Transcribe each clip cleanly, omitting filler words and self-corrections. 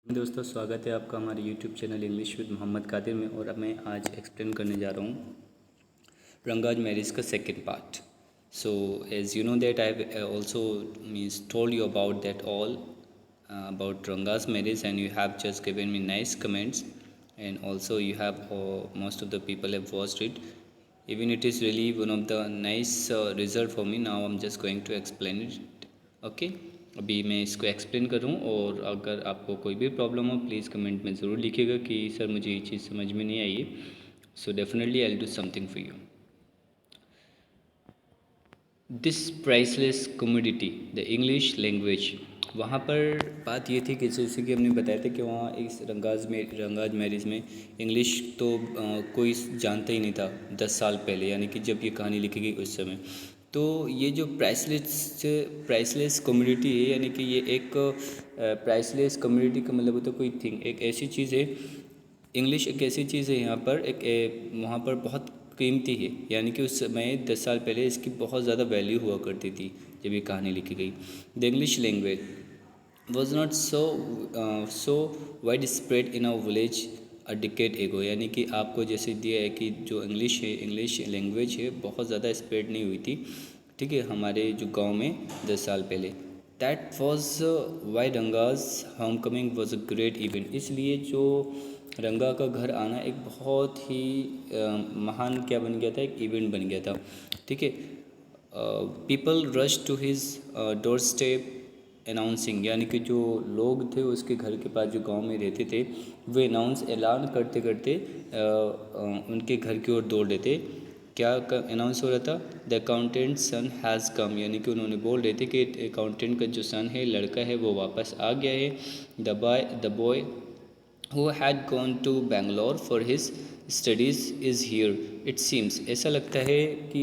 दोस्तों, स्वागत है आपका हमारे YouTube channel English with Mohammad Qadir में। और अब मैं आज एक्सप्लेन करने जा रहा हूँ रंगाज मैरिज का second part. So as you know that I also means told you about that all about Ranga's marriage, and you have just given me nice comments, and also you have most of the people have watched it. Even it is really one of the nice result for me. Now I'm just going to explain it. Okay, अभी मैं इसको explain करूँ, और अगर आपको कोई भी problem हो प्लीज़ कमेंट में ज़रूर लिखिएगा कि सर मुझे ये चीज़ समझ में नहीं आई है। So definitely I will do something for you. This priceless commodity the English language. वहाँ पर बात ये थी कि जैसे कि हमने बताया था कि वहाँ इस रंगाज मैरिज में इंग्लिश तो कोई जानता ही नहीं था 10 साल पहले, यानी कि जब ये कहानी लिखी गई उस समय। तो ये जो प्राइसलेस कम्युनिटी है, यानी कि ये एक प्राइसलेस कम्युनिटी का मतलब होता है कोई थिंग, एक ऐसी चीज़ है। इंग्लिश एक ऐसी चीज़ है यहाँ पर वहाँ पर बहुत कीमती है, यानी कि उस समय 10 साल पहले इसकी बहुत ज़्यादा वैल्यू हुआ करती थी जब ये कहानी लिखी गई। The English language was not so wide spread in our village a decade ago, यानी कि आपको जैसे दिया है कि जो इंग्लिश लैंग्वेज है बहुत ज़्यादा स्प्रेड नहीं हुई थी, ठीक है, हमारे जो गांव में 10 साल पहले। That was why Ranga's home coming was a great event. इसलिए जो रंगा का घर आना एक बहुत ही महान क्या बन गया था, एक इवेंट बन गया था, ठीक है। People rush to his door step announcing, यानी कि जो लोग थे उसके घर के पास जो गांव में रहते थे वे ऐलान करते करते उनके घर की ओर दौड़ रहे थे। क्या अनाउंस हो रहा था? The accountant son has come, यानी कि उन्होंने बोल रहे थे कि अकाउंटेंट का जो सन है, लड़का है, वो वापस आ गया है। The boy who had gone to Bangalore for his studies is here it seems। ऐसा लगता है कि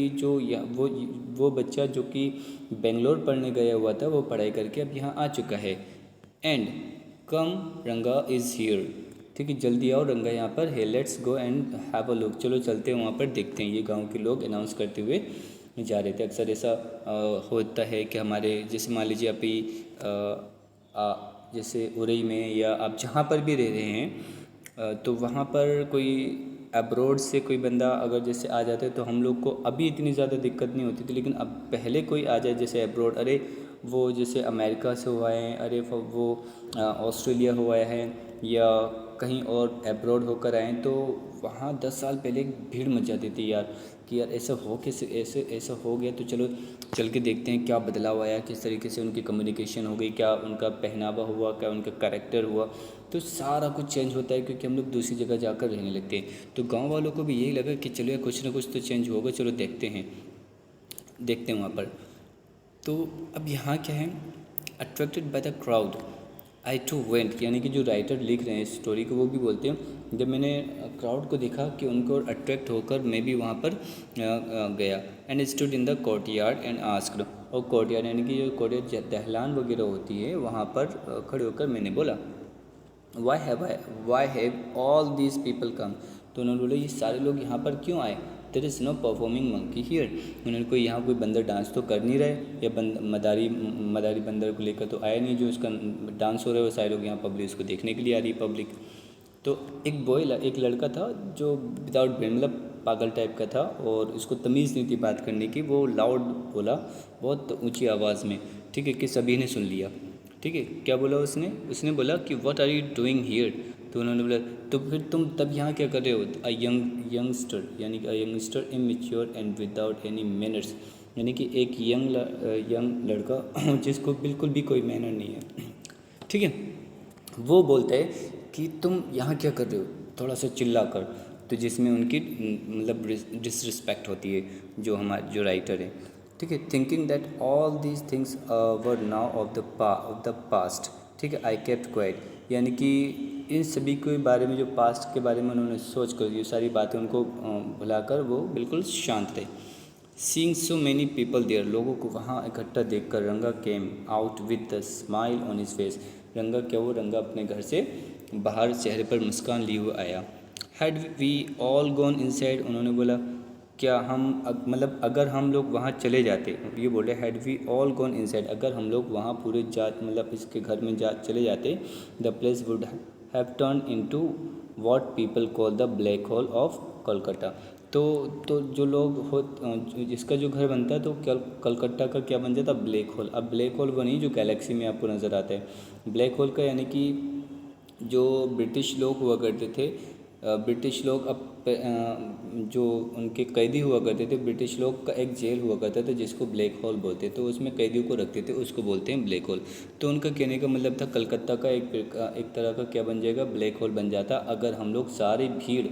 वो बच्चा जो कि बेंगलोर पढ़ने गया हुआ था वो पढ़ाई करके अब यहाँ आ चुका है। एंड कम रंगा इज़ हियर, ठीक है, जल्दी आओ, रंगा यहाँ पर है। Let's go and have a look, चलो चलते हैं वहाँ पर देखते हैं। ये गांव के लोग अनाउंस करते हुए जा रहे थे। अक्सर ऐसा होता है कि हमारे जैसे मान लीजिए आप ही जैसे उरई में या आप जहाँ पर भी रह रहे हैं तो वहाँ पर कोई अब्रोड से कोई बंदा अगर जैसे आ जाता है तो हम लोग को अभी इतनी ज़्यादा दिक्कत नहीं होती थी, लेकिन अब पहले कोई आ जाए जैसे अब्रोड, अरे वो जैसे अमेरिका से हुआ है, अरे वो ऑस्ट्रेलिया हुआ है या कहीं और अब्रोड होकर आए, तो वहाँ 10 साल पहले एक भीड़ मच जाती थी यार कि यार ऐसा हो गया, तो चलो चल के देखते हैं क्या बदलाव आया, किस तरीके से उनकी कम्युनिकेशन हो गई, क्या उनका पहनावा हुआ, क्या उनका कैरेक्टर हुआ। तो सारा कुछ चेंज होता है क्योंकि हम लोग दूसरी जगह जाकर रहने लगते हैं। तो गांव वालों को भी यही लगा कि चलो यार कुछ ना कुछ तो चेंज होगा, चलो देखते हैं वहाँ पर। तो अब यहाँ क्या है, attracted by the crowd I too went, यानी कि जो राइटर लिख रहे हैं इस स्टोरी को वो भी बोलते हैं, जब मैंने क्राउड को देखा कि उनको अट्रैक्ट होकर मैं भी वहाँ पर गया। And stood in the court yard and asked, और कोर्ट यार्ड यानी कि जो कोर्ट दहलान वगैरह होती है वहाँ पर खड़े होकर मैंने बोला why have all these people come. तो उन्होंने बोला ये सारे लोग यहाँ पर क्यों आए? There is no performing monkey here. उन्होंने कोई यहाँ कोई बंदर डांस तो कर नहीं रहे, या मदारी बंदर को लेकर तो आया नहीं जो उसका डांस हो रहा है, वो सारे लोग यहाँ पब्लिक उसको देखने के लिए आ रही पब्लिक। तो एक लड़का था जो विदाउट ब्रेन, मतलब पागल टाइप का था, और उसको तमीज़ नहीं थी बात करने की। वो लाउड बोला बहुत ऊंची आवाज़ में, ठीक है, कि सभी ने सुन लिया। ठीक है, क्या बोला उसने बोला कि what are you doing here. तो उन्होंने बोला तो फिर तुम तब यहाँ क्या कर रहे हो? अ यंगस्टर, यानी कि a youngster immature and without any manners, यानी कि एक यंग लड़का जिसको बिल्कुल भी कोई मैनर नहीं है, ठीक है, वो बोलता है कि तुम यहाँ क्या कर रहे हो, थोड़ा सा चिल्ला कर। तो जिसमें उनकी मतलब डिसरिस्पेक्ट होती है जो राइटर है, ठीक है। Thinking that all these things were now of the past, ठीक है, आई केप्ट क्वाइट, यानी कि इन सभी के बारे में, जो पास्ट के बारे में उन्होंने सोच कर ये सारी बातें उनको भुलाकर वो बिल्कुल शांत थे। Seeing so many people there, लोगों को वहाँ इकट्ठा देखकर Ranga came out with the smile on his face. Ranga अपने घर से बाहर चेहरे पर मुस्कान लिए हुए आया। Had we all gone inside, उन्होंने बोला क्या हम मतलब अगर हम लोग वहाँ चले जाते, ये बोल रहे had we all gone inside, अगर हम लोग वहाँ पूरे मतलब इसके घर में चले जाते, the place would have turn into what people call the black hole of Calcutta. तो जो लोग हो जिसका जो घर बनता है तो कलकत्ता का क्या बन जाता, ब्लैक होल। अब ब्लैक होल वो नहीं जो गैलेक्सी में आपको नज़र आता है, ब्लैक होल का यानी कि जो ब्रिटिश लोग हुआ करते थे, ब्रिटिश लोग जो उनके कैदी हुआ करते थे, ब्रिटिश लोग का एक जेल हुआ करता था जिसको ब्लैक होल बोलते, तो उसमें कैदियों को रखते थे, उसको बोलते हैं ब्लैक होल। तो उनका कहने का मतलब था कलकत्ता का एक तरह का क्या बन जाएगा, ब्लैक होल बन जाता अगर हम लोग सारी भीड़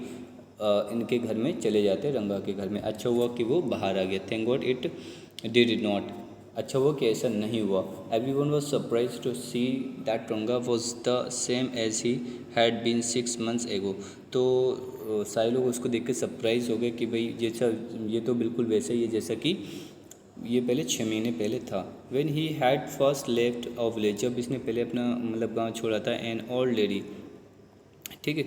इनके घर में चले जाते, रंगा के घर में। अच्छा हुआ कि वो बाहर आ गया, thank God it did not, अच्छा हुआ कि ऐसा नहीं हुआ। Everyone was surprise to see that Ranga was the same as he had been 6 months एगो। तो सारे लोग उसको देख के सरप्राइज हो गए कि भाई जैसा ये तो बिल्कुल वैसा ही है जैसा कि ये पहले 6 महीने पहले था। When he had first left a village, जब इसने पहले अपना मतलब गांव छोड़ा था, एन ओल्ड लेडी, ठीक है।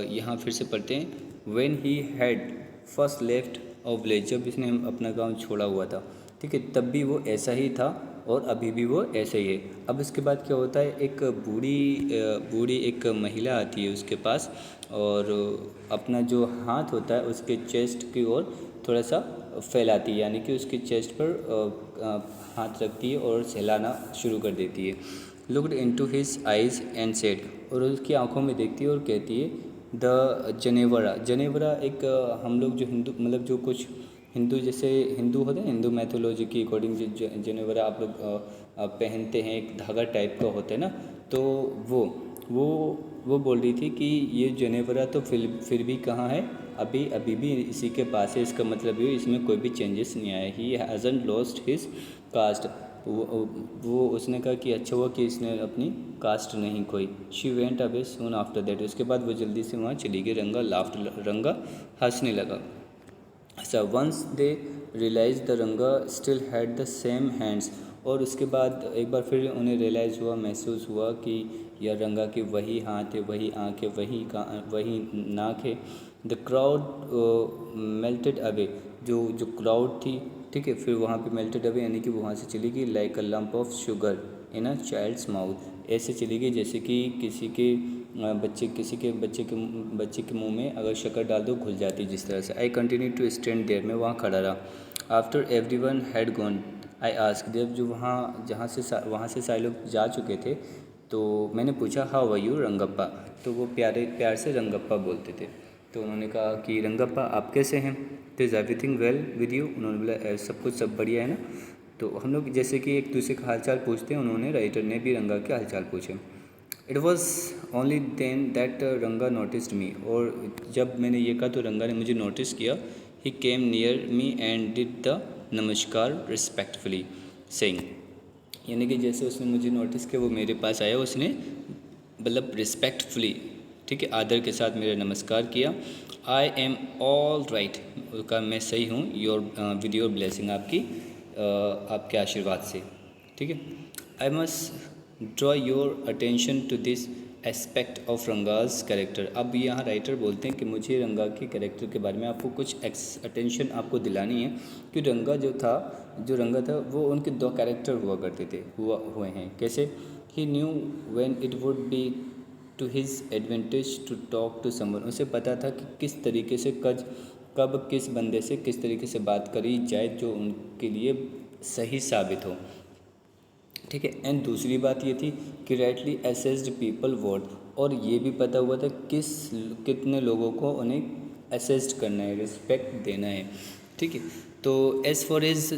यहाँ फिर से पढ़ते हैं, when he had first left a village, जब इसने अपना गांव छोड़ा हुआ था, ठीक है, तब भी वो ऐसा ही था और अभी भी वो ऐसा ही है। अब इसके बाद क्या होता है, एक बूढ़ी एक महिला आती है उसके पास और अपना जो हाथ होता है उसके चेस्ट की ओर थोड़ा सा फैलाती है, यानी कि उसके चेस्ट पर हाथ रखती है और सहलाना शुरू कर देती है। Looked into his eyes and said, और उसकी आंखों में देखती है और कहती है, द जनेवरा, जनेवरा एक हम लोग जो हिंदू मतलब जो कुछ हिंदू जैसे हिंदू होते हैं, हिंदू मैथोलॉजी के अकॉर्डिंग जो जनेवरा आप लोग पहनते हैं, एक धागा टाइप का होता है ना, तो वो वो बोल रही थी कि ये जनेवरा तो फिर भी कहाँ है, अभी भी इसी के पास है, इसका मतलब ये इसमें कोई भी चेंजेस नहीं आया। ही हैज़न्ट लॉस्ट हिज कास्ट, वो उसने कहा कि अच्छा हुआ कि इसने अपनी कास्ट नहीं खोई। She went away soon after that, उसके बाद वो जल्दी से वहाँ चली गई। रंगा लाफ्ट, रंगा हंसने लगा। अच्छा, वंस दे रियलाइज द रंगा still had the same hands, और उसके बाद एक बार फिर उन्हें रियलाइज़ हुआ, महसूस हुआ कि यह रंगा के वही हाथ है, वही आँख है, वही नाक है। द क्राउड मेल्टेड अवे, जो क्राउड थी, ठीक है, फिर वहाँ पे मेल्टेड अवे यानी कि वहाँ से चली गई, like a lump of sugar in a child's mouth, ऐसे चली गई जैसे कि किसी के बच्चे के मुंह में अगर शक्कर डाल दो घुल जाती, जिस तरह से। I continue to stand there, मैं वहाँ खड़ा रहा। After everyone had gone I ask, जब जो वहाँ से सारे लोग जा चुके थे तो मैंने पूछा, हाउ आर यू रंगप्पा, तो वो प्यार से रंगप्पा बोलते थे। तो उन्होंने कहा कि रंगप्पा आप कैसे हैं, तो is everything well with you, उन्होंने बोला सब कुछ सब बढ़िया है ना। तो हम लोग जैसे कि एक दूसरे का हालचाल पूछते हैं, उन्होंने राइटर ने भी रंगा के हालचाल पूछे। It was only then that Ranga noticed me, और जब मैंने ये कहा तो रंगा ने मुझे नोटिस किया। He came near me and did the namaskar respectfully saying, यानी कि जैसे उसने मुझे नोटिस किया वो मेरे पास आया, उसने मतलब रिस्पेक्टफुली, ठीक है, आदर के साथ मेरा नमस्कार किया। आई एम ऑल राइट, का मैं सही हूँ, योर विद योर ब्लेसिंग, आपके आशीर्वाद से, ठीक है। I must draw your attention to this aspect of Ranga's character, अब यहाँ राइटर बोलते हैं कि मुझे रंगा के कैरेक्टर के बारे में आपको कुछ अटेंशन आपको दिलानी है कि जो रंगा था वो उनके 2 कैरेक्टर हुआ करते थे, हुए हैं कैसे। He knew when it would be to his advantage to talk to someone, उसे पता था कि किस तरीके से कब किस बंदे से किस तरीके से बात करी जाए जो उनके लिए सही साबित हो, ठीक है। एंड दूसरी बात ये थी कि राइटली असेस्ड पीपल वर्ड, और ये भी पता हुआ था कितने लोगों को उन्हें असेस्ड करना है, रिस्पेक्ट देना है, ठीक है। तो as far as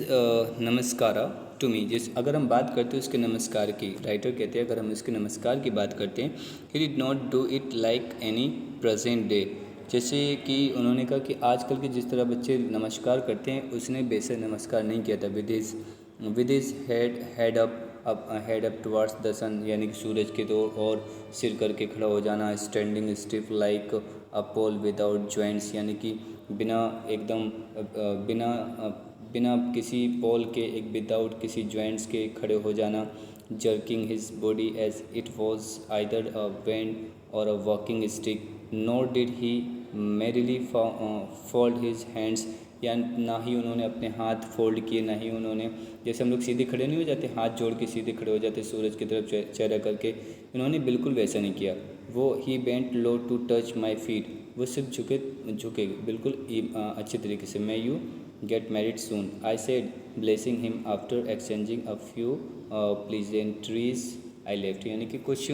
namaskara to me, जिस अगर हम बात करते हैं उसके नमस्कार की, राइटर कहते हैं अगर हम इसके नमस्कार की बात करते हैं, ही did not do it like any present day, जैसे कि उन्होंने कहा कि आजकल के जिस तरह बच्चे नमस्कार करते हैं उसने वैसे नमस्कार नहीं किया था। With his head up towards the sun, यानी कि सूरज की ओर, और सिर करके खड़ा हो जाना। Standing stiff like a pole without joints, यानी कि बिना एकदम बिना बिना किसी पोल के, एक विदाउट किसी जॉइंट्स के खड़े हो जाना। Jerking his body as it was either a wand or a walking stick, nor did he merrily fold his hands या ना ही उन्होंने अपने हाथ फोल्ड किए, ना ही उन्होंने, जैसे हम लोग सीधे खड़े नहीं हो जाते, हाथ जोड़ के सीधे खड़े हो जाते सूरज की तरफ चेहरा करके, इन्होंने बिल्कुल वैसा नहीं किया। वो he bent low to touch my feet, वो सिर्फ झुके बिल्कुल अच्छे तरीके से। May you get married soon, I said blessing him after exchanging a few pleasantries I left. यानी कि कुछ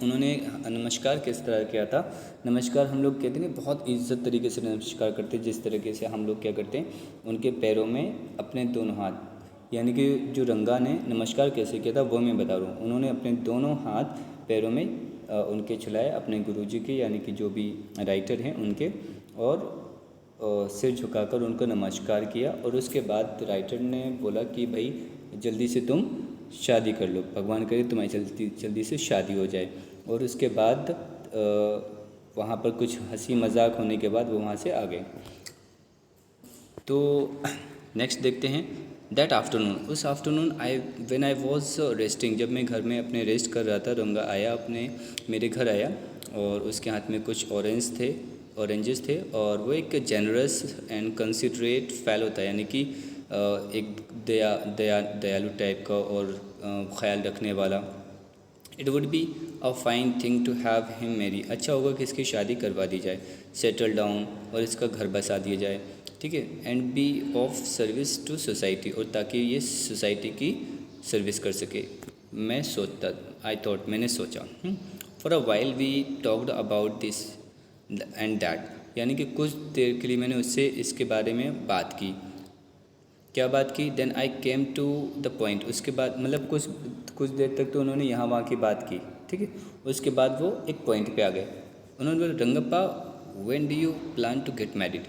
उन्होंने नमस्कार किस तरह किया था। नमस्कार हम लोग कहते हैं बहुत इज्जत तरीके से नमस्कार करते हैं, जिस तरीके से हम लोग क्या करते हैं, उनके पैरों में अपने दोनों हाथ, यानी कि जो रंगा ने नमस्कार कैसे किया था वो मैं बता रहा हूँ। उन्होंने अपने दोनों हाथ पैरों में उनके छुलाए, अपने गुरुजी के, यानी कि जो भी राइटर हैं उनके, और सिर झुकाकर उनको नमस्कार किया। और उसके बाद राइटर ने बोला कि भाई जल्दी से तुम शादी कर लो, भगवान करे तुम्हारी जल्दी से शादी हो जाए। और उसके बाद वहाँ पर कुछ हंसी मजाक होने के बाद वो वहाँ से आ गए। तो नेक्स्ट देखते हैं। दैट आफ्टरनून, उस afternoon when I was resting, जब मैं घर में अपने रेस्ट कर रहा था, रंगा आया अपने मेरे घर आया और उसके हाथ में कुछ ऑरेंजेस थे और वो एक जेनरस एंड कंसिडरेट फेलो था, यानी कि एक दयालु टाइप का और ख्याल रखने वाला। It would be a fine thing to have him marry, अच्छा होगा कि इसकी शादी करवा दी जाए, सेटल डाउन, और इसका घर बसा दिया जाए, ठीक है, and be of service to society, और ताकि ये सोसाइटी की सर्विस कर सके। मैं सोचता, आई थॉट, मैंने सोचा। For a while we talked about this and that, यानी कि कुछ देर के लिए मैंने उससे इसके बारे में बात की। क्या बात की? Then I came to the point, उसके बाद मतलब कुछ देर तक तो उन्होंने यहाँ वहाँ की बात की, ठीक है, उसके बाद वो एक पॉइंट पे आ गए। उन्होंने बोला, Rangappa when do you plan to get married,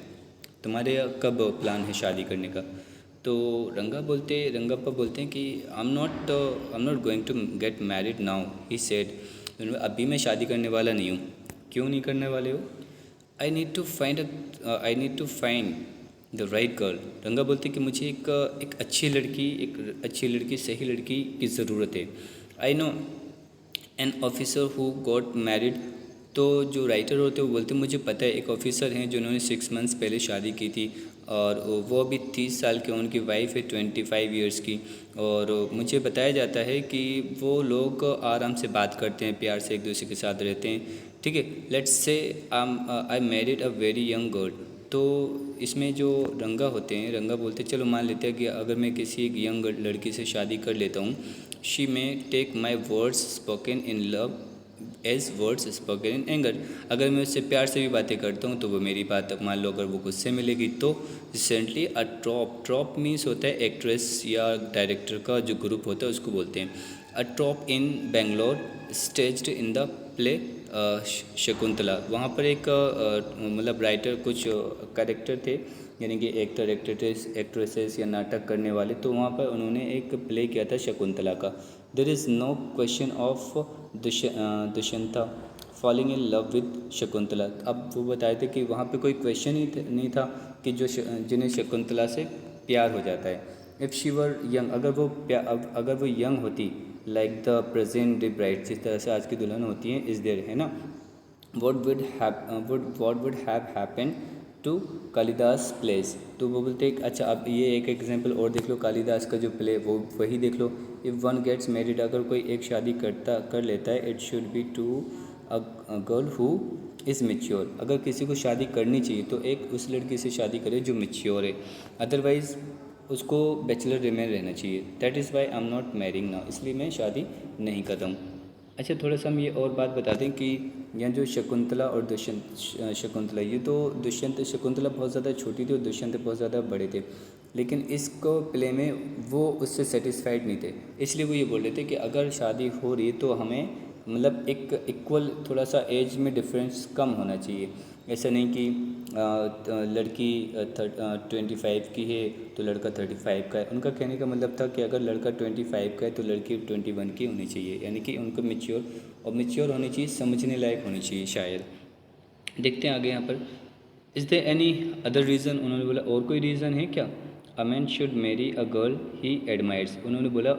तुम्हारे कब प्लान है शादी करने का? तो रंगप्पा बोलते हैं कि I am not going to get married now, he said, अभी मैं शादी करने वाला नहीं हूँ। क्यों नहीं करने वाले हो? I need to find the right girl. Ranga बोलते कि मुझे एक अच्छी लड़की, सही लड़की की ज़रूरत है। I know an officer who got married, तो जो राइटर होते हैं वो बोलते मुझे पता है एक ऑफिसर हैं जिन्होंने 6 मंथ्स पहले शादी की थी और वो अभी 30 साल के, उनकी वाइफ है 25 ईयर्स की, और मुझे बताया जाता है कि वो लोग आराम से बात करते हैं, प्यार से एक दूसरे के साथ रहते हैं, ठीक है। Let's say I married a very young girl, तो इसमें जो रंगा होते हैं, रंगा बोलते चलो मान लेते हैं कि अगर मैं किसी एक यंग लड़की से शादी कर लेता हूँ, she may take my words spoken in love as words spoken in anger, अगर मैं उससे प्यार से भी बातें करता हूँ तो वो मेरी बात मान लो अगर वो गुस्से में लेगी तो। रिसेंटली अ ट्रॉप मीन्स होता है एक्ट्रेस या डायरेक्टर का जो ग्रुप होता है उसको बोलते हैं। A troupe in Bangalore staged in the play Shakuntala, वहाँ पर एक मतलब राइटर कुछ कैरेक्टर थे, यानी कि एक्टर एक्ट्रेसेस या नाटक करने वाले, तो वहाँ पर उन्होंने एक प्ले किया था शकुंतला का। There is no question of Dushyanta falling in love with Shakuntala. अब वो बताए थे कि वहाँ पे कोई क्वेश्चन ही नहीं था कि जिन्हें शकुंतला से प्यार हो जाता है। इफ़ शी वर यंग, अगर वो यंग होती, like the present day bride, जिस तरह से आज की दुल्हन होती हैं, इस देर है ना, what would have happened to Kalidas place. तो वो बोलते हैं अच्छा अब ये एक एग्जांपल और देख लो, कालिदास का जो प्ले वो वही देख लो। इफ़ वन गेट्स मैरिड, अगर कोई एक शादी कर लेता है, it should be to a girl who is mature, अगर किसी को शादी करनी चाहिए तो एक उस लड़की से शादी करे जो मेच्योर है, अदरवाइज़ उसको बैचलर रिमेन रहना चाहिए। That is why I am not marrying now, इसलिए मैं शादी नहीं कर रहा हूँ। अच्छा थोड़ा सा हम ये और बात बता दें कि यहाँ जो शकुंतला और दुष्यंत, शकुंतला, ये तो दुष्यंत शकुंतला बहुत ज़्यादा छोटी थी और दुष्यंत बहुत ज़्यादा बड़े थे, लेकिन इसको प्ले में वो उससे सेटिस्फाइड नहीं थे, इसलिए वो ये बोल रहे थे कि अगर शादी हो रही है तो हमें मतलब एक इक्वल थोड़ा सा एज में डिफरेंस कम होना चाहिए। ऐसा नहीं कि लड़की 25 की है तो लड़का 35 का है। उनका कहने का मतलब था कि अगर लड़का 25 का है तो लड़की 21 की होनी चाहिए, यानी कि उनको मेच्योर होनी चाहिए, समझने लायक होनी चाहिए शायद। देखते हैं आगे यहाँ पर। Is there any other reason, उन्होंने बोला और कोई रीज़न है क्या? A man should marry a girl he admires, उन्होंने बोला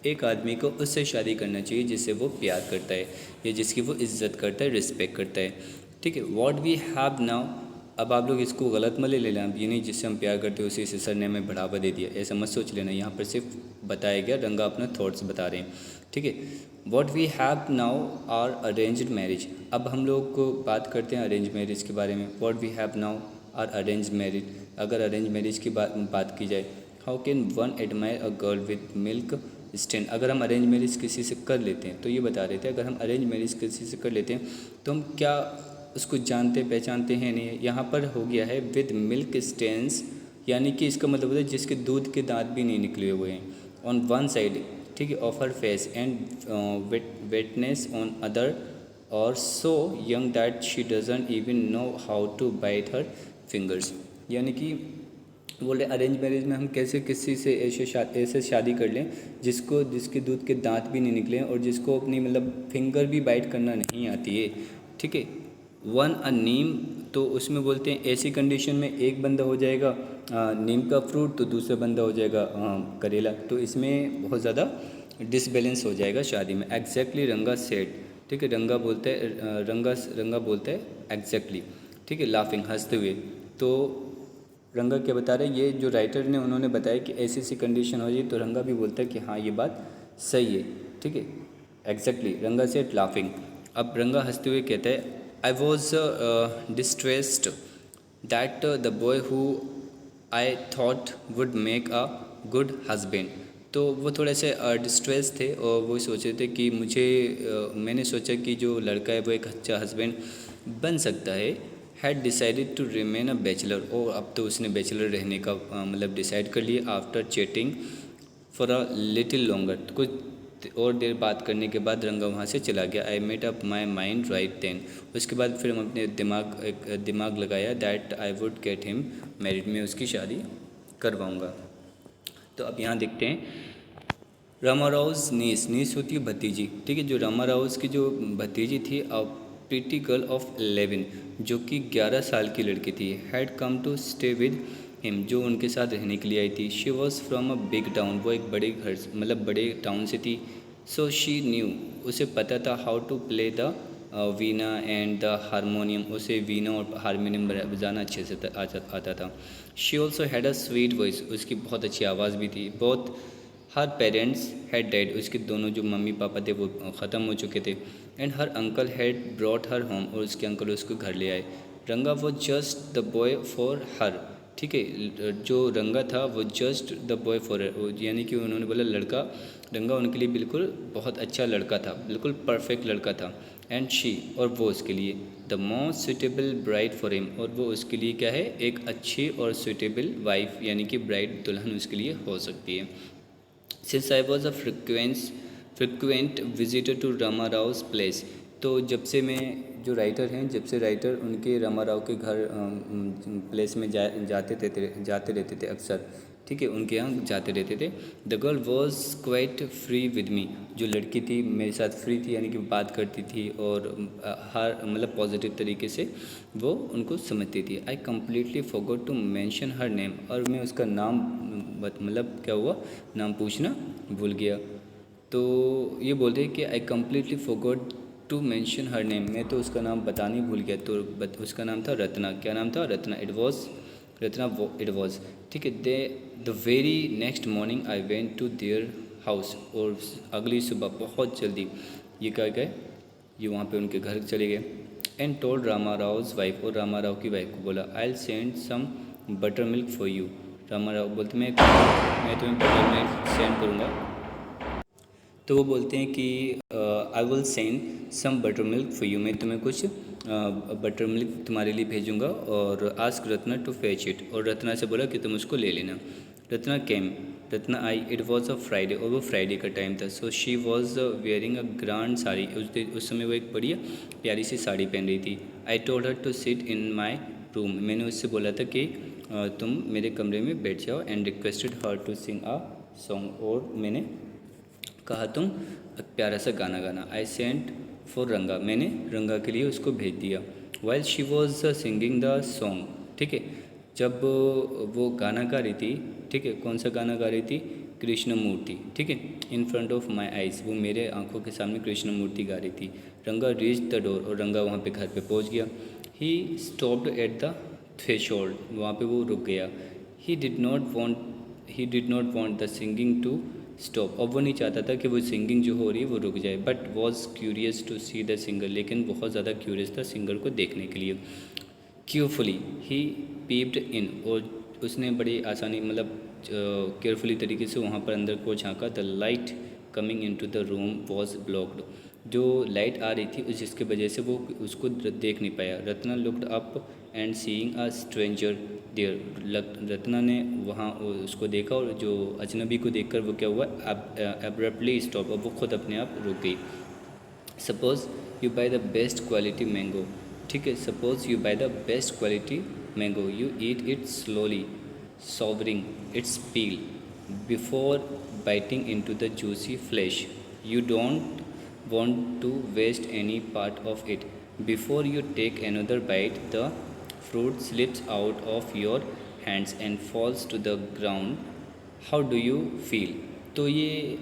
एक आदमी को उससे शादी करना चाहिए जिससे वो प्यार करता है या जिसकी वो इज़्ज़त करता है, रिस्पेक्ट करता है, ठीक है। व्हाट वी हैव नाउ अब आप लोग इसको गलत मत ले लेना, अब ये नहीं जिससे हम प्यार करते हैं उसी से सर ने हमें बढ़ावा दे दिया, ऐसा मत सोच लेना। यहाँ पर सिर्फ बताया गया, रंगा अपना थॉट्स बता रहे हैं, ठीक है। What we have now are arranged marriage. अब हम लोग को बात करते हैं अरेंज मैरिज के बारे में। What we have now are arrange marriage. अगर अरेंज मैरिज की बात की जाए, how can one admire a girl with milk stain. अगर हम अरेंज मैरिज किसी से कर लेते हैं तो ये बता रहे थे, अगर हम अरेंज मैरिज किसी से कर लेते हैं तो हम क्या उसको जानते पहचानते हैं नहीं। यहाँ पर हो गया है विद मिल्क स्टेन्स, यानी कि इसका मतलब होता है जिसके दूध के दांत भी नहीं निकले हुए हैं, ऑन वन साइड, ठीक है, of her face and wetness on other or so young that she doesn't even know how to bite her fingers. यानी कि बोले अरेंज मैरिज में हम कैसे किसी से ऐसे शादी कर लें जिसके दूध के दांत भी नहीं निकले और जिसको अपनी मतलब फिंगर भी बाइट करना नहीं आती है, ठीक है। वन अ नीम, तो उसमें बोलते हैं ऐसी कंडीशन में एक बंदा हो जाएगा नीम का फ्रूट तो दूसरा बंदा हो जाएगा करेला, तो इसमें बहुत ज़्यादा डिसबैलेंस हो जाएगा शादी में। एग्जैक्टली रंगा सेट, ठीक है, रंगा बोलता है एग्जैक्टली, ठीक है, लाफिंग, हंसते हुए। तो रंगा क्या बता रहे हैं, ये जो राइटर ने उन्होंने बताया कि ऐसी ऐसी कंडीशन हो जाए, तो रंगा भी बोलता है कि हाँ ये बात सही है, ठीक है, एग्जैक्टली, रंगा सेट लाफिंग। अब रंगा हंसते हुए कहता है, I was distressed that the boy who I thought would make a good husband. तो वो थोड़े से डिस्ट्रेस थे और वो सोच रहे थे कि मैंने सोचा कि जो लड़का है वो एक अच्छा हस्बैंड बन सकता है। Had decided to remain a bachelor, और अब तो उसने बैचलर रहने का मतलब डिसाइड कर लिया। After chatting for a little longer, कुछ और देर बात करने के बाद रंगा वहाँ से चला गया। I made up my mind right then, उसके बाद फिर हम अपने दिमाग लगाया that I would get him married, में उसकी शादी करवाऊँगा। तो अब यहाँ देखते हैं रामाराउज नीस होती है भतीजी, ठीक है, जो रामाराउज की जो भतीजी थी अ प्रीटी गर्ल ऑफ 11, जो कि 11 साल की लड़की थी, had come to stay with him, जो उनके साथ रहने के लिए आई थी। She was from a big town, वो एक बड़े घर मतलब बड़े टाउन से थी। सो शी न्यू, उसे पता था how to play the veena and the harmonium, उसे वीना और हारमोनियम बजाना अच्छे से आता था। She also had a sweet voice, उसकी बहुत अच्छी आवाज़ भी थी। बहुत हर पेरेंट्स हैड डाइड, उसके दोनों जो मम्मी पापा थे वो ख़त्म हो चुके थे। And her uncle had brought her home, और उसके अंकल उसको घर ले आए। रंगा was just the boy for her, ठीक है, जो रंगा था वो just the boy for her, यानी कि उन्होंने बोला रंगा उनके लिए बिल्कुल बहुत अच्छा लड़का था, बिल्कुल परफेक्ट लड़का था। एंड शी, और वो उसके लिए the most suitable bride for him, और वो उसके लिए क्या है, एक अच्छी और सुटेबल वाइफ यानी कि ब्राइड दुल्हन उसके लिए हो सकती है। Since I was a frequent visitor to Rama Rao place, तो जब से मैं जो राइटर हैं, जब से राइटर उनके रामा राव के घर प्लेस में जाते रहते थे अक्सर, ठीक है, उनके यहाँ जाते रहते थे। The girl was quite free with me, जो लड़की थी मेरे साथ फ्री थी, यानी कि बात करती थी और हर मतलब पॉजिटिव तरीके से वो उनको समझती थी। I completely forgot to mention her name, और मैं उसका नाम मतलब क्या हुआ, नाम पूछना भूल गया। तो ये बोलते हैं कि I completely forgot to mention her name, मैं तो उसका नाम बताने भूल गया। तो उसका नाम था रत्ना, क्या नाम था, रत्ना, इट वॉज, ठीक है। The very next morning I went to their house, और अगली सुबह बहुत जल्दी ये क्या गए, ये वहाँ पे उनके घर चले गए। And told Rama Rao's wife, और रामा राव की वाइफ को बोला, I will send some buttermilk for you. Rama Rao बोलते मैं तुम्हें बटर मिल्क सेंड करूँगा। तो वो बोलते हैं कि I will send some buttermilk for you, मैं तुम्हें कुछ बटर मिल्क तुम्हारे लिए भेजूँगा। और ask Ratna to fetch it, और रत्ना से बोला कि तुम उसको ले लेना। रत्ना केम, रत्ना आई, इट वॉज अ फ्राइडे, और वो फ्राइडे का टाइम था। So she was wearing a grand sari, उस समय वो एक बढ़िया प्यारी सी साड़ी पहन रही थी। I told her to sit in my room, मैंने उससे बोला था कि तुम मेरे कमरे में बैठ जाओ। And requested her to sing a song, और मैंने कहा तुम प्यारा सा गाना गाना। आई सेंट फॉर रंगा, मैंने रंगा के लिए उसको भेज दिया। While she was singing the song, ठीक है, जब वो गाना गा रही थी, ठीक है, कौन सा गाना गा रही थी, कृष्ण मूर्ति, ठीक है, in front of my eyes, वो मेरे आंखों के सामने कृष्ण मूर्ति गा रही थी। रंगा रीच द डोर, और रंगा वहाँ पे घर पे पहुँच गया। He stopped at the threshold, वहाँ पे वो रुक गया। He did not want the singing to stop, अब वो नहीं चाहता था कि वो सिंगिंग जो हो रही है वो रुक जाए, but was curious to see the singer, लेकिन बहुत ज़्यादा क्यूरियस था सिंगर को देखने के लिए। केयरफुली ही पीप्ड इन, और उसने बड़ी आसानी मतलब केयरफुली तरीके से वहाँ पर अंदर को झांका। The light coming in to the room was blocked, जो लाइट आ रही थी जिसकी वजह से वो उसको देख नहीं पाया। Ratna looked up and seeing a stranger there, Ratna ने वहाँ उसको देखा और जो अजनबी को देखकर वो क्या हुआ, एब्रप्टली स्टॉप, अब वो खुद अपने आप रुक गई। Suppose you buy the best quality mango, ठीक है, suppose you buy the best quality mango, you eat it slowly savouring its peel before biting into the juicy flesh. You don't want to waste any part of it. Before you take another bite, the fruit slips out of your hands and falls to the ground. How do you feel? तो ये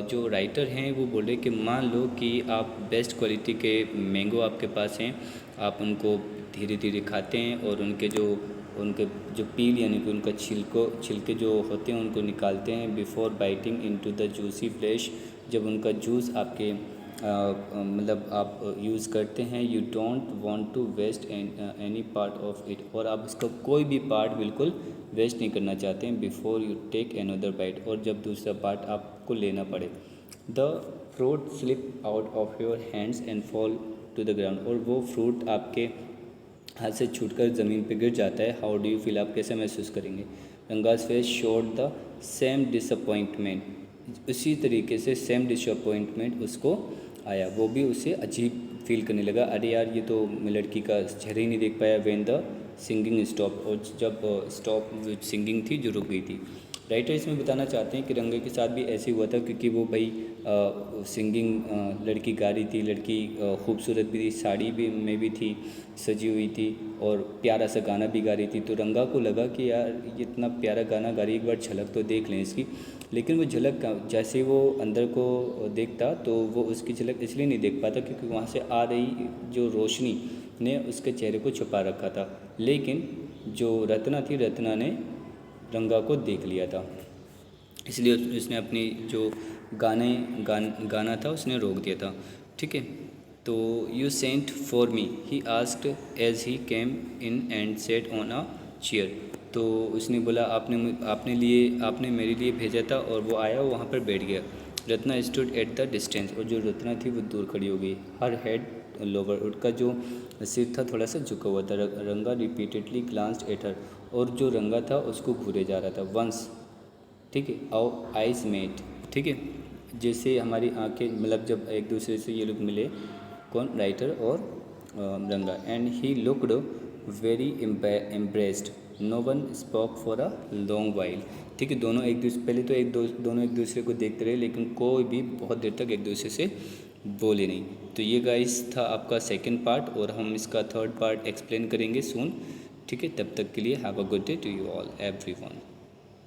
जो writer हैं वो बोल रहे कि मान लो कि आप बेस्ट क्वालिटी के मैंगो आपके पास हैं, आप उनको धीरे धीरे खाते हैं और उनके जो पील यानी कि उनका छिलके जो होते हैं उनको निकालते हैं। Before biting into the juicy flesh, जब उनका जूस आपके मतलब आप यूज़ करते हैं। You don't want to waste any part of it, और आप उसका कोई भी पार्ट बिल्कुल वेस्ट नहीं करना चाहते हैं। Before you take another bite, और जब दूसरा पार्ट आपको लेना पड़े। The fruit slip out of your hands and fall to the ground, और वो फ्रूट आपके हाथ से छूटकर ज़मीन पे गिर जाता है। हाउ डू यू फील, आप कैसे महसूस करेंगे। Ranga's face showed the same disappointment, उसी तरीके से सेम डिसअपॉइंटमेंट उसको आया, वो भी उसे अजीब फील करने लगा। अरे यार ये तो मैं लड़की का चेहरा ही नहीं देख पाया। व्हेन द सिंगिंग स्टॉप, और जब स्टॉप सिंगिंग थी जो रुक गई थी। राइटर इसमें बताना चाहते हैं कि रंगा के साथ भी ऐसे हुआ था, क्योंकि वो भाई सिंगिंग लड़की गा रही थी, लड़की खूबसूरत भी थी, साड़ी भी में भी थी, सजी हुई थी और प्यारा सा गाना भी गा रही थी। तो रंगा को लगा कि यार ये इतना प्यारा गाना गा रही, एक बार झलक तो देख लें इसकी। लेकिन वो झलक जैसे वो अंदर को देखता तो वो उसकी झलक इसलिए नहीं देख पाता क्योंकि वहाँ से आ रही जो रोशनी ने उसके चेहरे को छुपा रखा था। लेकिन जो रत्ना थी, रत्ना ने रंगा को देख लिया था, इसलिए उसने अपनी जो गाना था उसने रोक दिया था। ठीक है, तो you sent for me he asked as he came in and sat on a chair. तो उसने बोला आपने मेरे लिए भेजा था, और वो आया वहाँ पर बैठ गया। Ratna stood at the distance, और जो रत्ना थी वो दूर खड़ी हो गई। हर हेड लोअर, उसका जो सिर था थोड़ा सा झुका हुआ था। रंगा रिपीटेडली ग्लांस्ड एट हर, और जो रंगा था उसको घूरे जा रहा था। वंस, ठीक है, आवर आइज मेट, ठीक है, जैसे हमारी आंखें मतलब जब एक दूसरे से ये लोग मिले, कौन, राइटर और Ranga, and he looked very embarrassed, no one spoke for a long while. ठीक है, दोनों एक दूसरे को देखते रहे, लेकिन कोई भी बहुत देर तक एक दूसरे से बोले नहीं। तो ये गाइस था आपका सेकंड पार्ट, और हम इसका थर्ड पार्ट एक्सप्लेन करेंगे सून। ठीक है, तब तक के लिए have a good day to you all everyone.